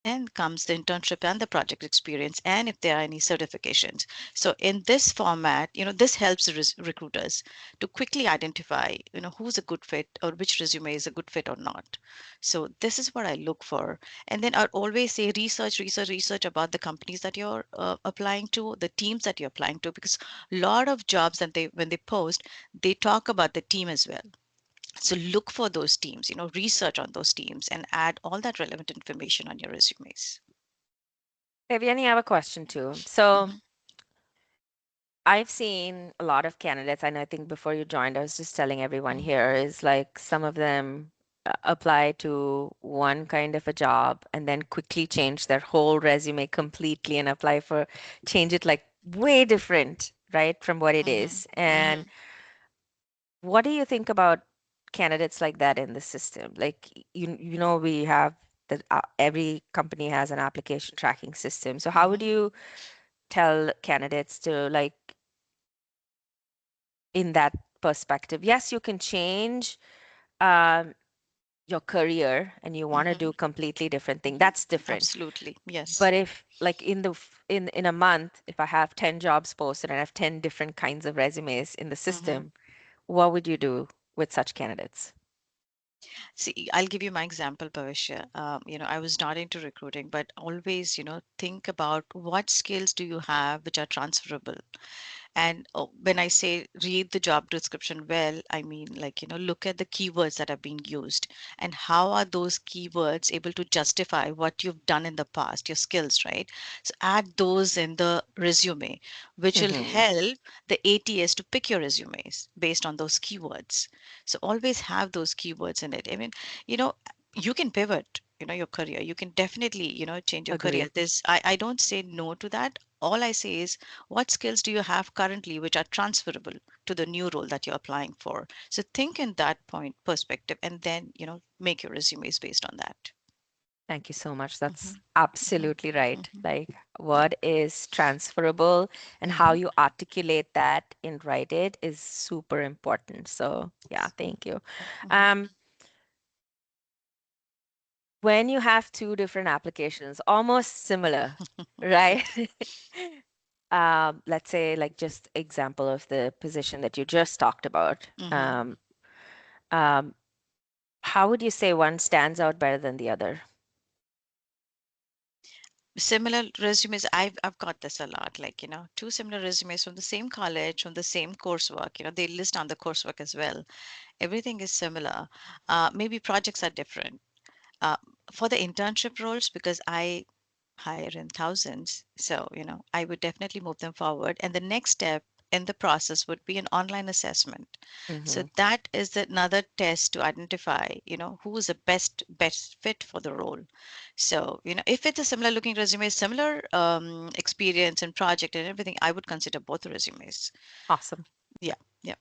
then comes the internship and the project experience, and if there are any certifications. So in this format, this helps recruiters to quickly identify, who's a good fit or which resume is a good fit or not. So this is what I look for. And then I always say research, research, research about the companies that you're applying to, the teams that you're applying to, because a lot of jobs that when they post, they talk about the team as well. So look for those teams, research on those teams and add all that relevant information on your resumes. Vivian, I have a question too. So Mhm, I've seen a lot of candidates, and I think before you joined, I was just telling everyone mhm, here is like some of them apply to one kind of a job and then quickly change their whole resume completely and apply for, change it like way different, right, from what it mhm, is. And mhm, what do you think about candidates like that in the system? Like, we have that every company has an application tracking system. So how would mhm. you tell candidates to like in that perspective? Yes, you can change um, your career and you want to Mhm, do completely different thing. mhm. That's different. Absolutely. Yes. But if like in a month, if I have 10 jobs posted and I have 10 different kinds of resumes in the Mhm. system, what would you do with such candidates? See, I'll give you my example, Bhavishya. I was not into recruiting, but always, think about what skills do you have which are transferable. And when I say read the job description well, I mean like, look at the keywords that are being used and how are those keywords able to justify what you've done in the past, your skills, right? So add those in the resume, which will Hmm. help the ATS to pick your resumes based on those keywords. So always have those keywords in it. I mean, you know, you can pivot, your career. You can definitely, change your career. Agree. I don't say no to that. All I say is what skills do you have currently which are transferable to the new role that you're applying for? So think in that point perspective and then, make your resumes based on that. Thank you so much. That's Mhm, mhm, absolutely right. mhm, Like yeah, what is transferable and how mhm, you articulate that and write it is super important. So yeah, thank you. mhm, Um, when you have two different applications, almost similar, right? Let's say like just example of the position that you just talked about. mhm. Um, how would you say one stands out better than the other? Similar resumes, I've got this a lot, like, two similar resumes from the same college, from the same coursework, they list on the coursework as well. Everything is similar. Maybe projects are different. Uh, for the internship roles, because I hire in thousands. So, I would definitely move them forward. And the next step in the process would be an online assessment. So Hmm. that is another test to identify, who is the best fit for the role. So, if it's a similar looking resume, similar experience and project and everything, I would consider both the resumes. Awesome. Yeah, yeah.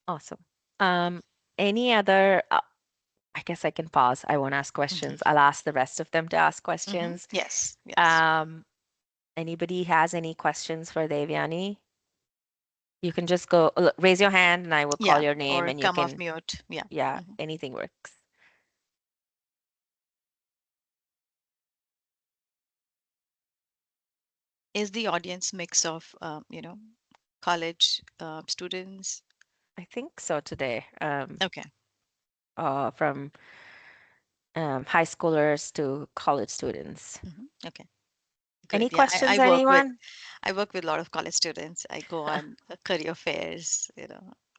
Awesome. Um, any other, I guess I can pause. I won't ask questions. Hmm. I'll ask the rest of them to ask Hmm. questions. Yes, yes. Um, anybody has any questions for Devyani? You can just go raise your hand and I will call Yeah, your name or and you come off can, mute. Yeah. yeah, Hmm. anything works. Is the audience mix of, college students? I think so today. Okay. From high schoolers to college students. Okay. Any Good. Yeah, questions, I anyone? work with a lot of college students. I go on career fairs,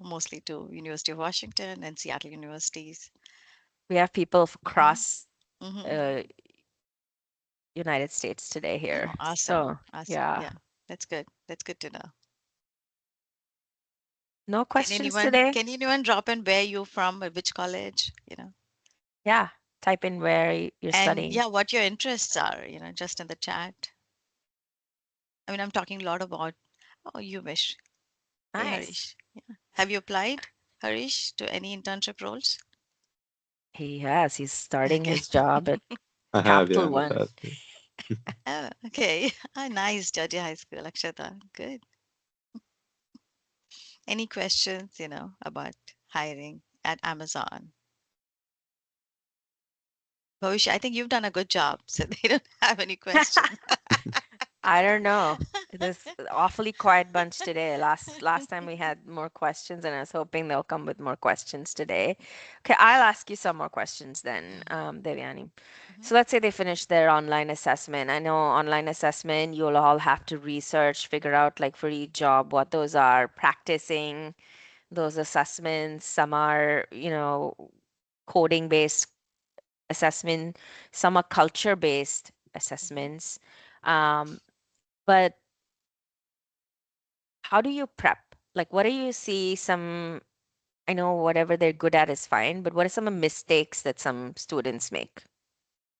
mostly to University of Washington and Seattle universities. We have people Hmm. across Hmm. uh, United States today Oh, here. awesome. So, Awesome. yeah. Yeah, that's good. That's good to know. No Can questions anyone today? can anyone drop in where you from, or which college? Yeah. Type in where you're And studying. yeah, what your interests are, just in the chat. I mean, I'm talking a lot about, oh, you wish. Hey, Nice. Harish. Yeah. Have you applied, Harish, to any internship roles? He has. He's starting Okay. his job at I have, Capital yeah, One. trust me. Oh, okay. Ah, nice, Georgia High School, Akshata. Good. Any questions, about hiring at Amazon? Bhavish, I think you've done a good job, so they don't have any question. I don't know. This awfully quiet bunch today. Last time we had more questions, and I was hoping they'll come with more questions today. Okay, I'll ask you some more questions then, Devyani. Mhm, So let's say they finish their online assessment. I know online assessment, you'll all have to research, figure out like for each job what those are, practicing those assessments. Some are, coding based assessment, some are culture based mhm. assessments. Um, but how do you prep? Like, what do you see some, I know whatever they're good at is fine, but what are some of mistakes that some students make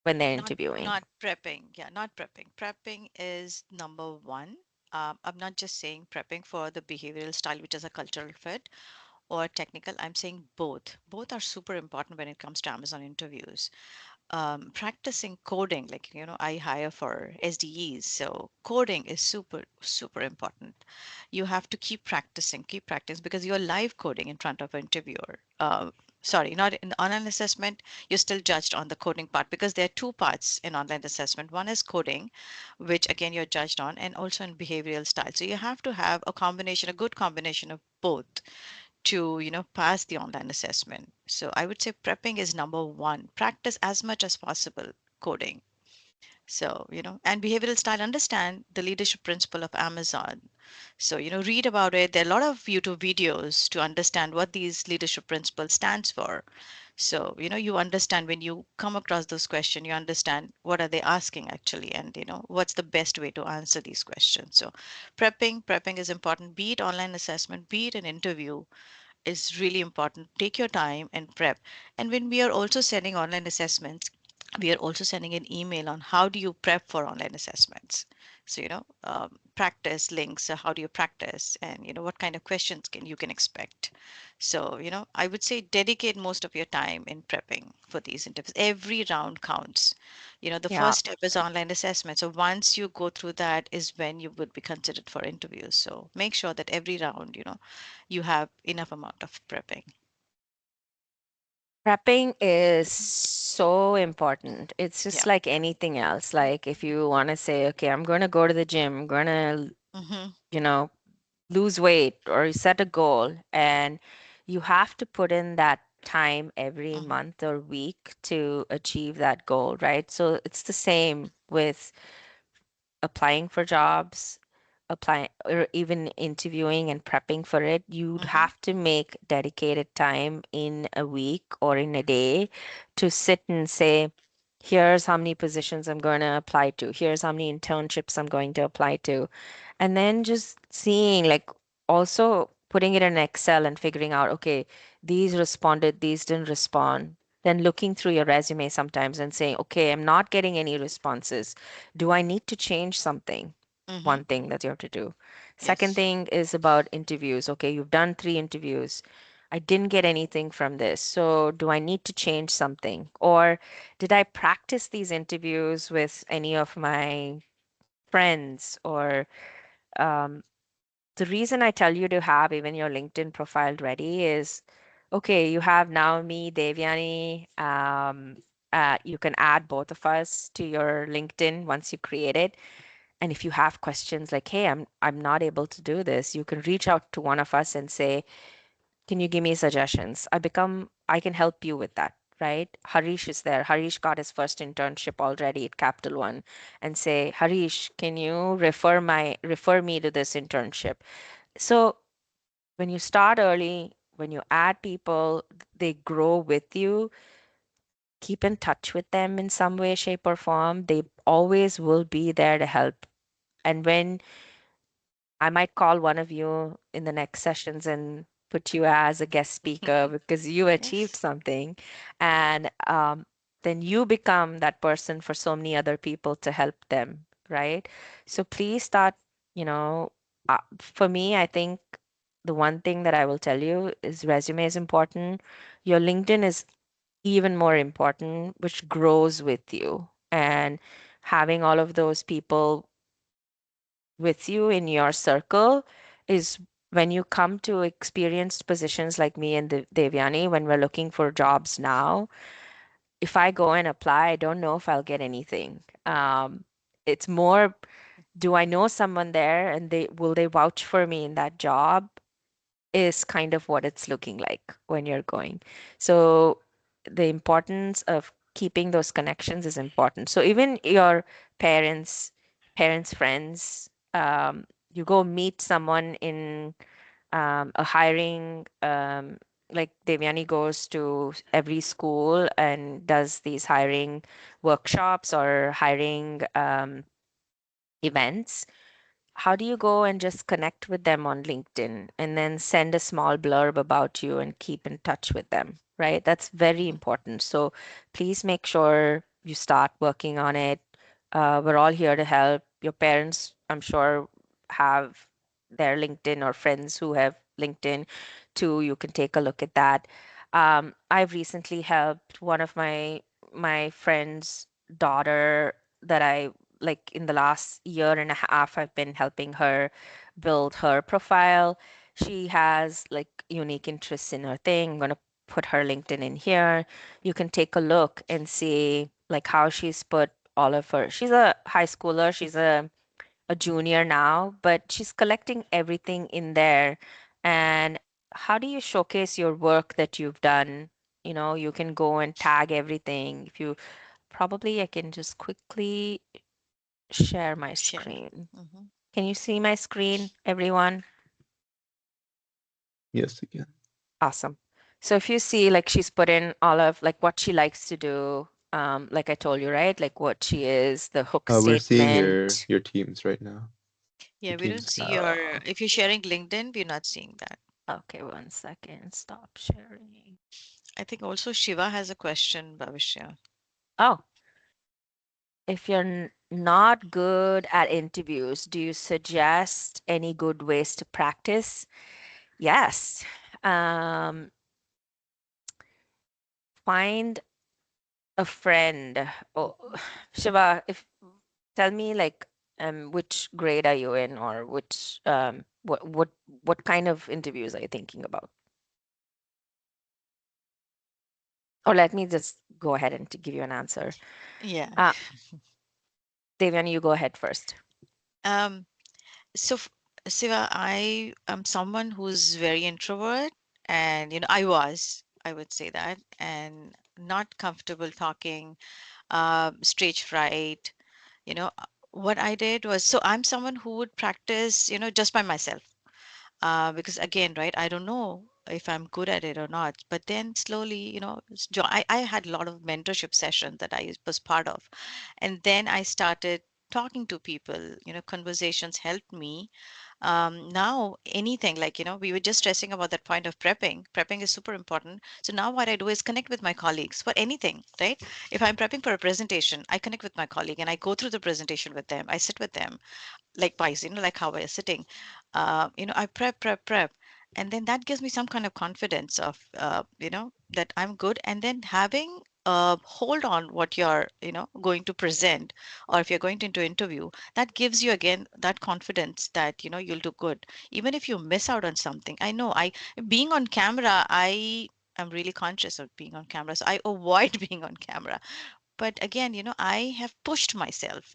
when they're Not interviewing? not prepping. Yeah, not prepping. Prepping is number one. I'm not just saying prepping for the behavioral style, which is a cultural fit, or technical. I'm saying both. Both are super important when it comes to Amazon interviews. Practicing coding, like, I hire for SDEs, so coding is super important. You have to keep practicing, because you're live coding in front of an interviewer. Sorry, not in online assessment. You're still judged on the coding part, because there are two parts in online assessment. One is coding, which again you're judged on, and also in behavioral style. So you have to have a good combination of both to pass the online assessment. So I would say prepping is number one. Practice as much as possible coding. So and behavioral style, understand the leadership principle of Amazon. So read about it. There are a lot of YouTube videos to understand what these leadership principles stands for. So you understand, when you come across those questions, you understand what are they asking actually, and what's the best way to answer these questions. So prepping is important, be it online assessment, be it an interview, is really important. Take your time and prep. And when we are also sending online assessments, we are also sending an email on how do you prep for online assessments. So practice links. How do you practice, and what kind of questions can expect. So I would say dedicate most of your time in prepping for these interviews. Every round counts. The Yeah, first step is online assessment. So once you go through that is when you would be considered for interviews. So make sure that every round, you have enough amount of prepping. prepping is so important. It's just Yeah. like anything else. Like if you want to say, okay, I'm going to go to the gym, I'm going to, Mm-hmm. you know, lose weight or you set a goal and you have to put in that time every Mm-hmm. month or week to achieve that goal, right? So it's the same with applying for jobs, applying or even interviewing and prepping for it. You'd Mm-hmm. have to make dedicated time in a week or in a day to sit and say, here's how many positions I'm going to apply to. Here's how many internships I'm going to apply to. And then just seeing, like, also putting it in Excel and figuring out, okay, these responded, these didn't respond. Then looking through your resume sometimes and saying, okay, I'm not getting any responses. Do I need to change something? Mm-hmm. One thing that you have to do. Second Yes. thing is about interviews. Okay, you've done 3 interviews. I didn't get anything from this. So do I need to change something? Or did I practice these interviews with any of my friends? Or the reason I tell you to have even your LinkedIn profile ready is okay, you have now me, Devyani. You can add both of us to your LinkedIn once you create it. And if you have questions like, hey, I'm not able to do this, you can reach out to one of us and say, can you give me suggestions? I can help you with that, right? Harish is there. Harish got his first internship already at Capital One and say, Harish, can you refer me to this internship? So when you start early, when you add people, they grow with you. Keep in touch with them in some way, shape, or form. They always will be there to help. And when I might call one of you in the next sessions and put you as a guest speaker because you achieved Yes. something. And then you become that person for so many other people to help them, right? So please start, you know, for me, I think the one thing that I will tell you is resume is important. Your LinkedIn is even more important, which grows with you. And having all of those people with you in your circle is when you come to experienced positions like me and Devyani, when we're looking for jobs now, if I go and apply, I don't know if I'll get anything. It's more, do I know someone there and they will they vouch for me in that job? Is kind of what it's looking like when you're going. So the importance of keeping those connections is important. So even your parents, friends, you go meet someone in a hiring, like Devyani goes to every school and does these hiring workshops or hiring events. How do you go and just connect with them on LinkedIn and then send a small blurb about you and keep in touch with them, right? That's very important. So please make sure you start working on it. We're all here to help. Your parents, I'm sure, have their LinkedIn or friends who have LinkedIn too. You can take a look at that. I've recently helped one of my friend's daughter that I like in the last year and a half, I've been helping her build her profile. She has like unique interests in her thing. I'm going to put her LinkedIn in here. You can take a look and see like how she's put all of her. She's a high schooler, she's a junior now, but she's collecting everything in there. And how do you showcase your work that you've done? You know, you can go and tag everything. If you probably, I can just quickly share my Share. screen. Hmm. Can you see my screen, everyone? Yes, again. Awesome. So if you see, like she's put in all of like what she likes to do, like I told you, right? Like what she is, the hook We're seeing your statement. teams right now. Yeah, Your we don't teams see account. your, Uh, if you're sharing LinkedIn, we're not seeing that. okay, one second. Stop sharing. I think also Shiva has a question, Bhavishya. Oh, if you're not good at interviews, do you suggest any good ways to practice? Yes. Um, find a friend. Oh, Shiva, if tell me like which grade are you in or which what kind of interviews are you thinking about? Or let me just go ahead and to give you an answer. Yeah. Uh, Devyani, you go ahead first. Um, so Siva, I am someone who's very introvert, and I would say that, and not comfortable talking, stage fright. What I did was, so I'm someone who would practice, just by myself. Because again, right, I don't know if I'm good at it or not. But then slowly, I had a lot of mentorship sessions that I was part of. And then I started talking to people, conversations helped me. Now anything like, we were just stressing about that point of prepping. Prepping is super important. So now what I do is connect with my colleagues for anything, right? If I'm prepping for a presentation, I connect with my colleague and I go through the presentation with them. I sit with them likewise, like how we're sitting. I prep, and then that gives me some kind of confidence of, that I'm good. And then having hold on what you're, going to present, or if you're going to into interview, that gives you again that confidence that, you'll do good. Even if you miss out on something, I know being on camera, I'm really conscious of being on camera, so I avoid being on camera. But again, I have pushed myself,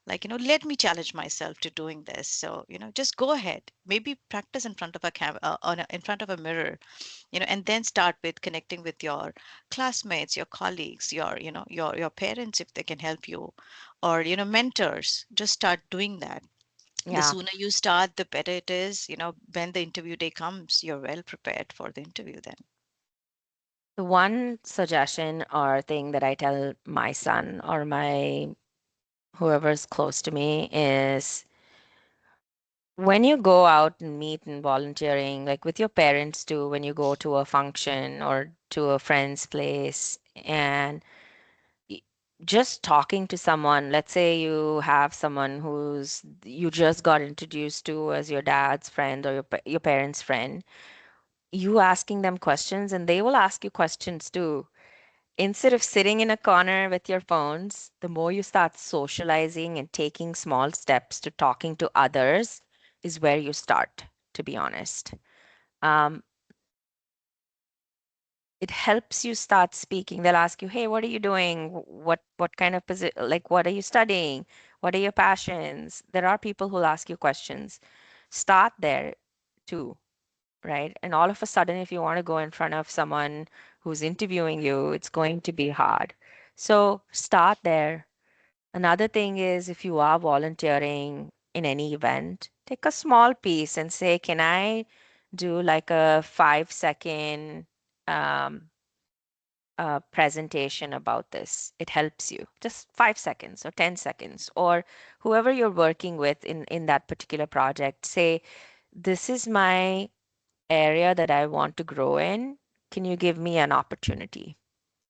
like, let me challenge myself to doing this. So, just go ahead, maybe practice in front of a in front of a mirror, and then start with connecting with your classmates, your colleagues, your parents, if they can help you, or, mentors. Just start doing that. The Yeah. sooner you start, the better it is. When the interview day comes, you're well prepared for the interview then. The one suggestion or thing that I tell my son or my whoever's close to me is when you go out and meet and volunteering, like with your parents too, when you go to a function or to a friend's place and y- just talking to someone, let's say you have someone who's you just got introduced to as your dad's friend or your parents' friend, you asking them questions and they will ask you questions too. Instead of sitting in a corner with your phones, the more you start socializing and taking small steps to talking to others is where you start, to be honest. Um, it helps you start speaking. They'll ask you, "Hey, what are you doing? What kind of position, like what are you studying? What are your passions?" There are people who'll ask you questions. Start there too, right? And all of a sudden, if you want to go in front of someone who's interviewing you, it's going to be hard. So start there. Another thing is if you are volunteering in any event, take a small piece and say, "Can I do like a 5 second um, presentation about this?" It helps you. Just 5 seconds or 10 seconds, or whoever you're working with in that particular project, say, "This is my area that I want to grow in. Can you give me an opportunity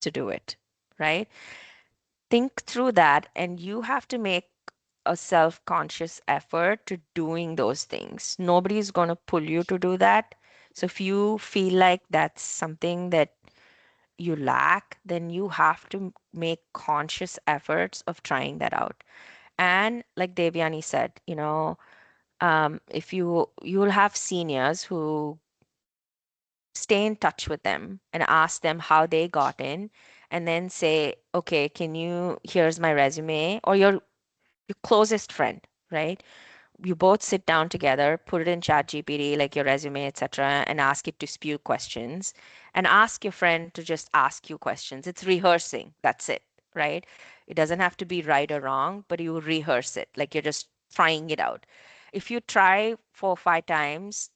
to do it?" Right? Think through that, and you have to make a self-conscious effort to doing those things. Nobody's going to pull you to do that. So if you feel like that's something that you lack, then you have to make conscious efforts of trying that out. And like Devyani said, if you'll have seniors who stay in touch with them and ask them how they got in, and then say, "Okay, here's my resume," or your closest friend, right? You both sit down together, put it in ChatGPT, like your resume, etc., and ask it to spew questions, and ask your friend to just ask you questions. It's rehearsing. That's it, right? It doesn't have to be right or wrong, but you rehearse it, like you're just trying it out. If you try 4 or 5 times,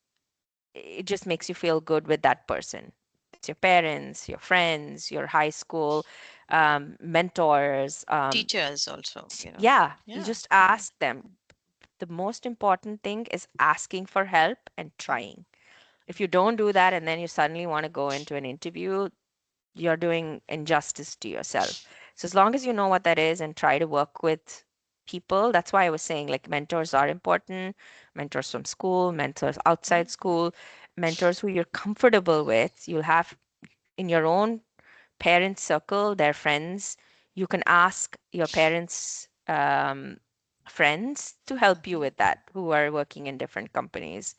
it just makes you feel good with that person. It's your parents, your friends, your high school mentors. Teachers also, Yeah, you Yeah, just yeah. ask them. The most important thing is asking for help and trying. If you don't do that and then you suddenly want to go into an interview, you're doing injustice to yourself. So as long as you know what that is and try to work with people, that's why I was saying like mentors are important, mentors from school, mentors outside school, mentors who you're comfortable with. You'll have in your own parent circle, their friends. You can ask your parents' friends to help you with that who are working in different companies.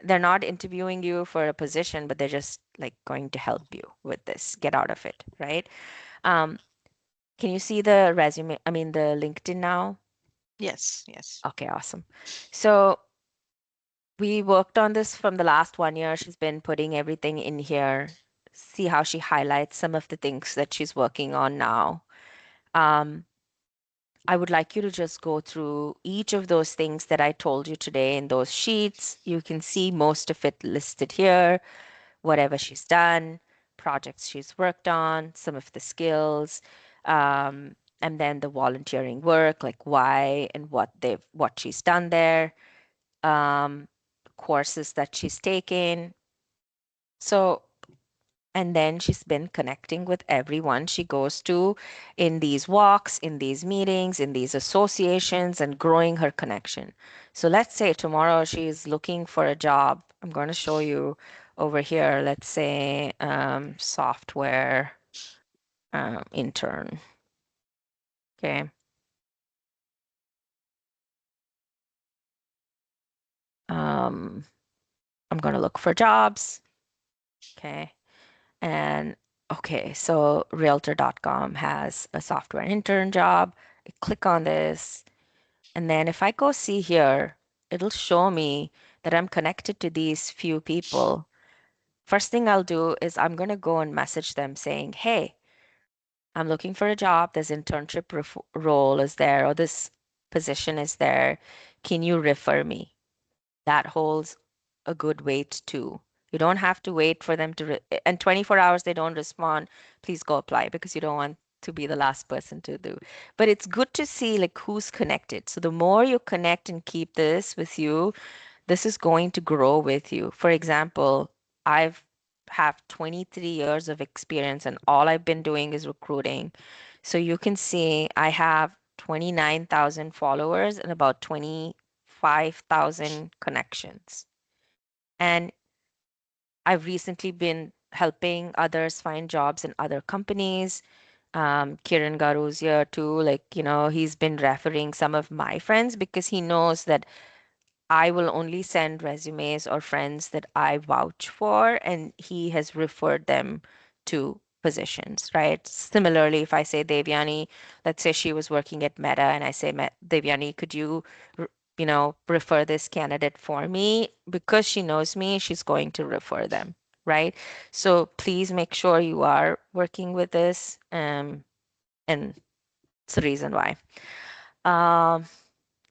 They're not interviewing you for a position, but they're just like going to help you with this. Get out of it, right? Um, can you see the resume? I mean, the LinkedIn now? Yes, yes. Okay, awesome. So we worked on this from the last 1 year. She's been putting everything in here. See how she highlights some of the things that she's working on now. Um, I would like you to just go through each of those things that I told you today in those sheets. You can see most of it listed here, whatever she's done, projects she's worked on, some of the skills, and then the volunteering work, like why and what she's done there, um, courses that she's taken. So and then she's been connecting with everyone she goes to in these walks, in these meetings, in these associations, and growing her connection. So let's say tomorrow she's looking for a job. I'm going to show you over here, let's say software intern. Okay. Um, I'm going to look for jobs. Okay. And okay, so realtor.com has a software intern job. I click on this. And then if I go see here, it'll show me that I'm connected to these few people. First thing I'll do is I'm going to go and message them saying, "Hey, I'm looking for a job. This internship role is there, or this position is there. Can you refer me?" That holds a good weight too. You don't have to wait for them to, and 24 hours they don't respond, please go apply because you don't want to be the last person to do. But it's good to see like who's connected. So the more you connect and keep this with you, this is going to grow with you. For example, I've have 23 years of experience and all I've been doing is recruiting. So you can see I have 29,000 followers and about 25,000 connections. And I've recently been helping others find jobs in other companies. Kiran Garu's here too. Like, he's been referring some of my friends because he knows that I will only send resumes or friends that I vouch for, and he has referred them two positions, right? Similarly, if I say Devyani, let's say she was working at Meta, and I say, Devyani, could you, refer this candidate for me? Because she knows me, she's going to refer them, right? So please make sure you are working with this, and it's the reason why. Um,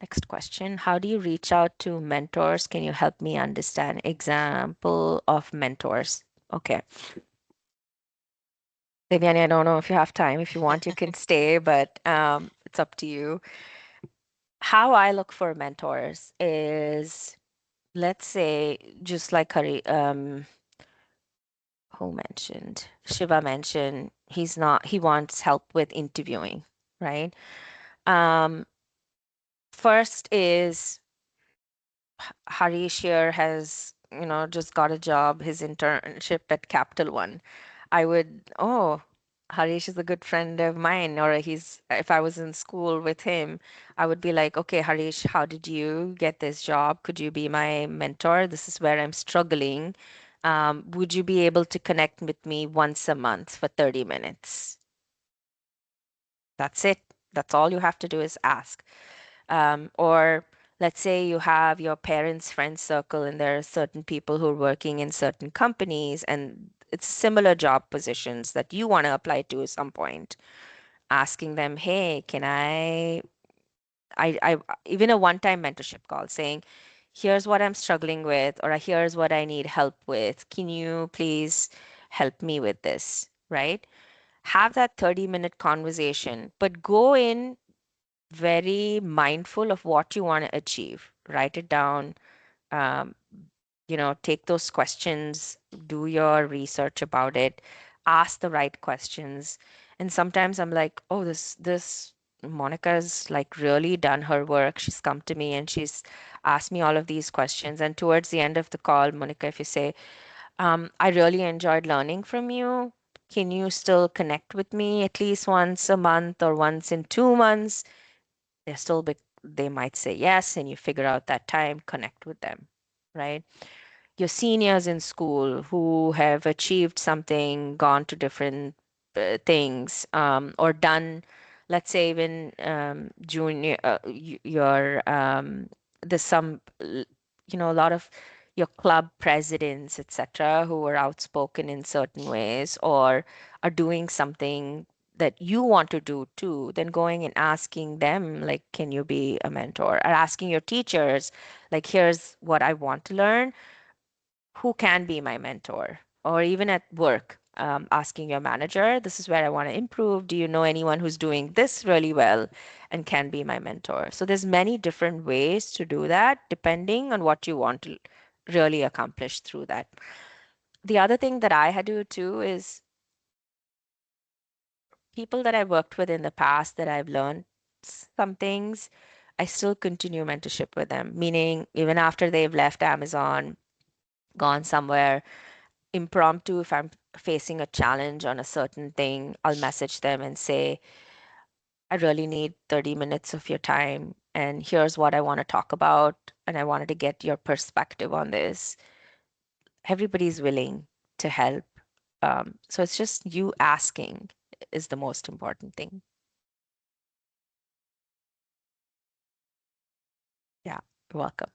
Next question. How do you reach out to mentors? Can you help me understand example of mentors? Okay. Devyani, I don't know if you have time. If you want, you can stay, but it's up to you. How I look for mentors is, let's say, just like who mentioned? Shiva mentioned he wants help with interviewing, right? Um, First is Harish here has, just got a job, his internship at Capital One. Harish is a good friend of mine, or if I was in school with him, I would be like, okay, Harish, how did you get this job? Could you be my mentor? This is where I'm struggling. Would you be able to connect with me once a month for 30 minutes? That's it. That's all you have to do is ask. Or let's say you have your parents' friend circle, and there are certain people who are working in certain companies, and it's similar job positions that you want to apply to at some point. Asking them, hey, I even a one-time mentorship call saying, here's what I'm struggling with, or here's what I need help with. Can you please help me with this? Right? Have that 30-minute conversation, but go in very mindful of what you want to achieve. Write it down. Um, take those questions, do your research about it, ask the right questions. And sometimes I'm like, oh, this Monica's like really done her work. She's come to me and she's asked me all of these questions. And towards the end of the call, Monica, if you say, I really enjoyed learning from you. Can you still connect with me at least once a month or once in 2 months? They might say yes, and you figure out that time, connect with them, right? Your seniors in school who have achieved something, gone to different things, or done, let's say even junior, your there's some, a lot of your club presidents, etc., who are outspoken in certain ways or are doing something that you want to do too, then going and asking them, like, can you be a mentor? Or asking your teachers, like, here's what I want to learn, who can be my mentor? Or even at work, asking your manager, this is where I want to improve. Do you know anyone who's doing this really well and can be my mentor? So there's many different ways to do that depending on what you want to really accomplish through that. The other thing that I had to do too is people that I've worked with in the past that I've learned some things, I still continue mentorship with them, meaning even after they've left Amazon, gone somewhere, impromptu, if I'm facing a challenge on a certain thing, I'll message them and say, I really need 30 minutes of your time, and here's what I want to talk about, and I wanted to get your perspective on this. Everybody's willing to help. So it's just you asking is the most important thing. Yeah, you're welcome.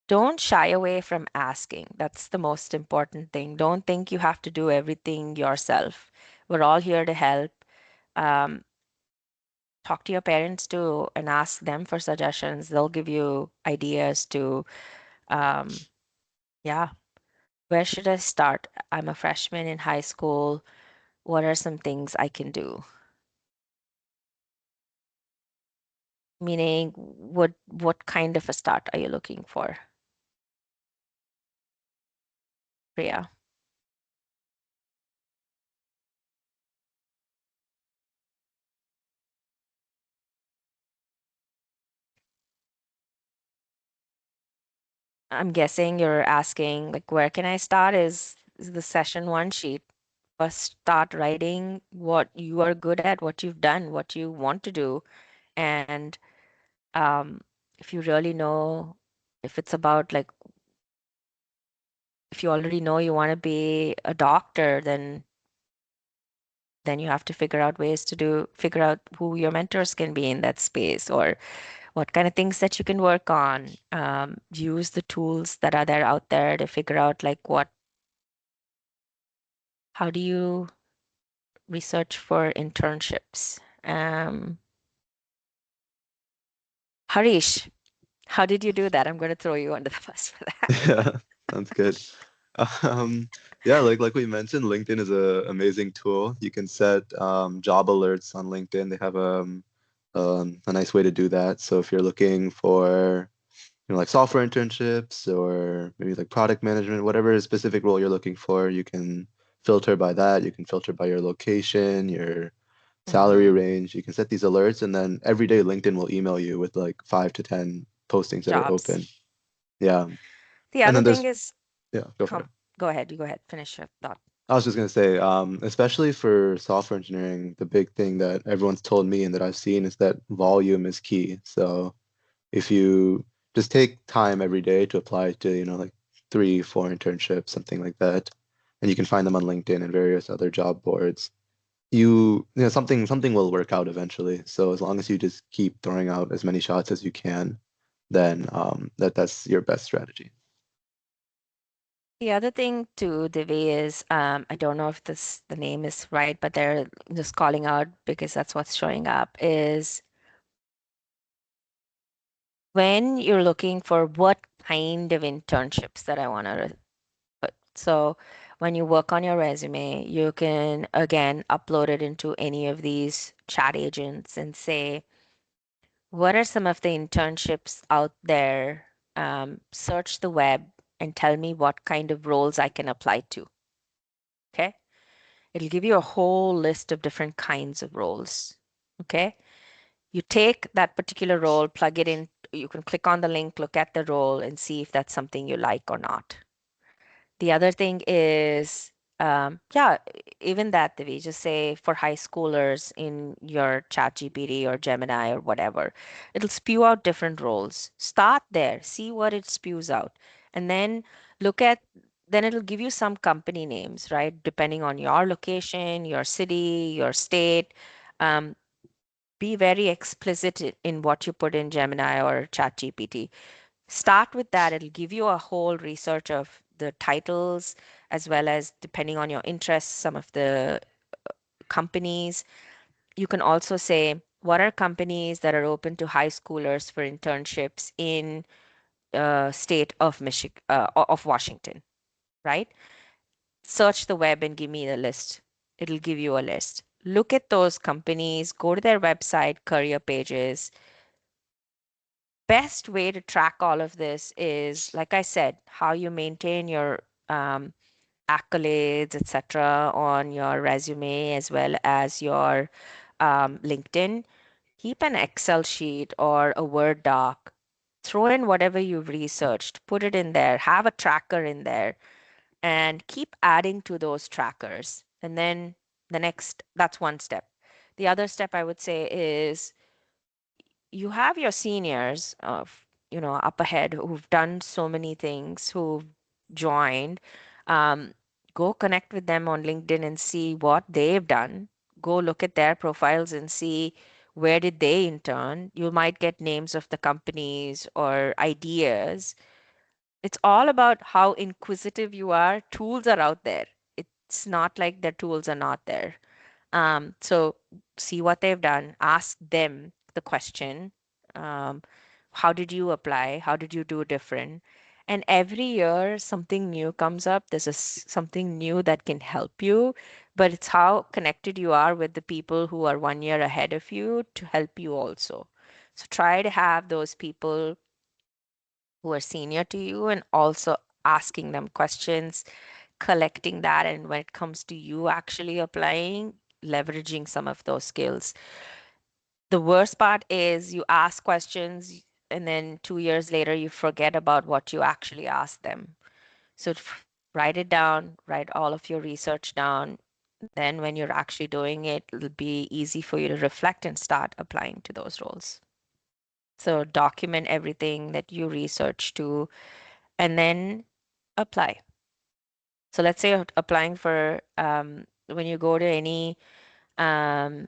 Don't shy away from asking. That's the most important thing. Don't think you have to do everything yourself. We're all here to help. Um, Talk to your parents too and ask them for suggestions. They'll give you ideas to, um, yeah, where should I start? I'm a freshman in high school. What are some things I can do? Meaning, what kind of a start are you looking for, Priya? I'm guessing you're asking like where can I start is the session one sheet. First start writing what you are good at, what you've done, what you want to do. And um, if you really know if it's about like If you already know you want to be a doctor, then you have to figure out who your mentors can be in that space, or what kind of things that you can work on. Use the tools that are there out there to figure out like how do you research for internships. Harish, how did you do that? I'm going to throw you under the bus for that. Yeah, sounds good. Um, yeah, like we mentioned, LinkedIn is a amazing tool. You can set job alerts on LinkedIn. They have a nice way to do that. So if you're looking for, like software internships or maybe like product management, whatever specific role you're looking for, you can filter by that. You can filter by your location, your salary Mm-hmm. range. You can set these alerts, and then every day LinkedIn will email you with like 5 to 10 postings that are Jobs. open. Yeah. The And other then thing there's, is, yeah, go for come, it. go ahead. You go ahead. Finish your thought. I was just gonna say, especially for software engineering, the big thing that everyone's told me and that I've seen is that volume is key. So if you just take time every day to apply to, like 3, 4 internships, something like that, and you can find them on LinkedIn and various other job boards, something will work out eventually. So as long as you just keep throwing out as many shots as you can, then that's your best strategy. The other thing too, Divi, is I don't know if the name is right, but they're just calling out because that's what's showing up, is when you're looking for what kind of internships that I want to put. So when you work on your resume, you can again upload it into any of these chat agents and say, what are some of the internships out there? Search the web and tell me what kind of roles I can apply to. Okay. It'll give you a whole list of different kinds of roles. Okay. You take that particular role, plug it in. You can click on the link, look at the role, and see if that's something you like or not. The other thing is, yeah, even that, Divi, just say for high schoolers in your ChatGPT or Gemini or whatever, it'll spew out different roles. Start there, see what it spews out, and then look at, then it'll give you some company names, right? Depending on your location, your city, your state. Um, be very explicit in what you put in Gemini or ChatGPT. Start with that. It'll give you a whole research of the titles, as well as, depending on your interests, some of the companies. You can also say, what are companies that are open to high schoolers for internships in state of Michigan, of Washington, right? Search the web and give me the list. It'll give you a list. Look at those companies, go to their website, career pages. Best way to track all of this is, like I said, how you maintain your accolades, etc., on your resume as well as your LinkedIn. Keep an Excel sheet or a Word doc. Throw in whatever you've researched, put it in there, have a tracker in there, and keep adding to those trackers. And then that's one step. The other step I would say is, you have your seniors of, up ahead, who've done so many things, who've joined. um, Go connect with them on LinkedIn and see what they've done. Go look at their profiles and see where did they intern. You might get names of the companies or ideas. It's all about how inquisitive you are. Tools are out there. It's not like the tools are not there. So see what they've done, ask them the question, um, how did you apply? How did you do different? And every year something new comes up. There's something new that can help you, but it's how connected you are with the people who are 1 year ahead of you to help you also. So try to have those people who are senior to you, and also asking them questions, collecting that, and when it comes to you actually applying, leveraging some of those skills. The worst part is you ask questions and then 2 years later you forget about what you actually asked them. So write it down, write all of your research down. Then when you're actually doing it, it'll be easy for you to reflect and start applying to those roles. So document everything that you research to, and then apply. So let's say you're applying for when you go to any um,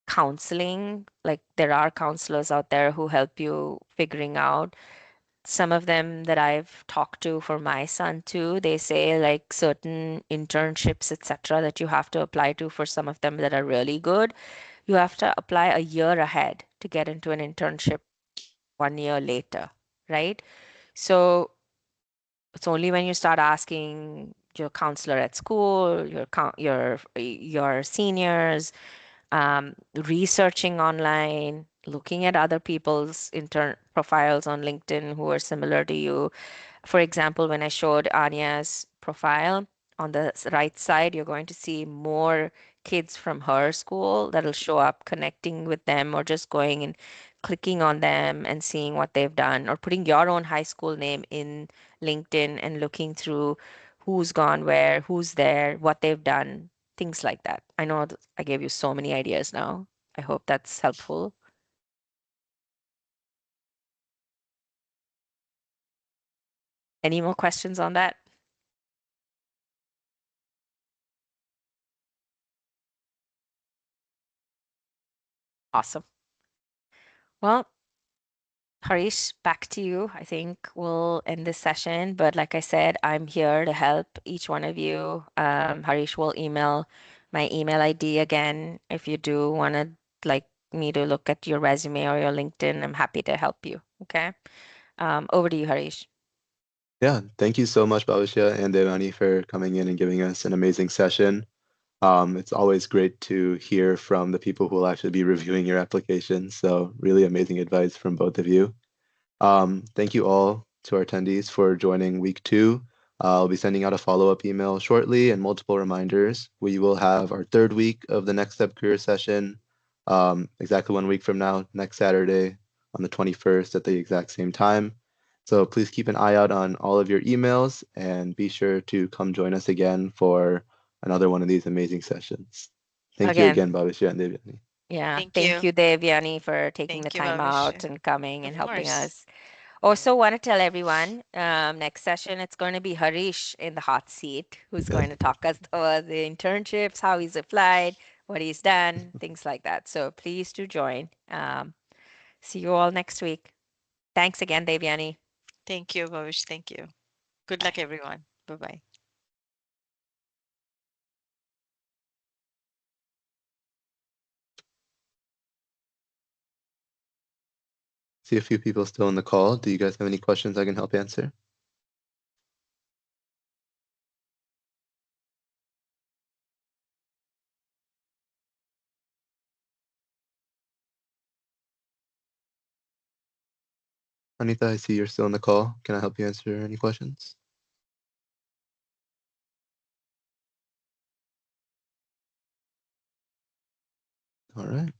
counseling, like there are counselors out there who help you figuring out. Some of them that I've talked to for my son too, they say like certain internships, etc., that you have to apply to. For some of them that are really good, you have to apply a year ahead to get into an internship 1 year later, right? So it's only when you start asking your counselor at school, your seniors, researching online, looking at other people's intern profiles on LinkedIn who are similar to you. For example, when I showed Anya's profile on the right side, you're going to see more kids from her school that'll show up, connecting with them or just going and clicking on them and seeing what they've done, or putting your own high school name in LinkedIn and looking through who's gone where, who's there, what they've done, things like that. I know I gave you so many ideas now. I hope that's helpful. Any more questions on that? Awesome. Well, Harish, back to you. I think we'll end this session, but like I said, I'm here to help each one of you. Harish will email my email ID again. If you do want to like me to look at your resume or your LinkedIn, I'm happy to help you. Okay. Over to you, Harish. Yeah, thank you so much, Bhavishya and Devani, for coming in and giving us an amazing session. It's always great to hear from the people who will actually be reviewing your application. So really amazing advice from both of you. Thank you all to our attendees for joining week 2. I'll be sending out a follow-up email shortly and multiple reminders. We will have our third week of the Next Step Career session exactly 1 week from now, next Saturday on the 21st at the exact same time. So please keep an eye out on all of your emails and be sure to come join us again for another one of these amazing sessions. Thank you Again, again, Bhavishya and Devyani. yeah, Thank thank you. you, Devyani, for taking the Thank you, time out Bhavish. and coming and Of helping course. us. Also, want to tell everyone, next session it's going to be Harish in the hot seat, who's going to talk us about the internships, how he's applied, what he's done, things like that. So please do join. See you all next week. Thanks again, Devyani. Thank you, Bhavish. Thank you. Good luck, Bye. everyone. Bye-bye. See a few people still on the call. Do you guys have any questions I can help answer? Anita, I see you're still on the call. Can I help you answer any questions? All right.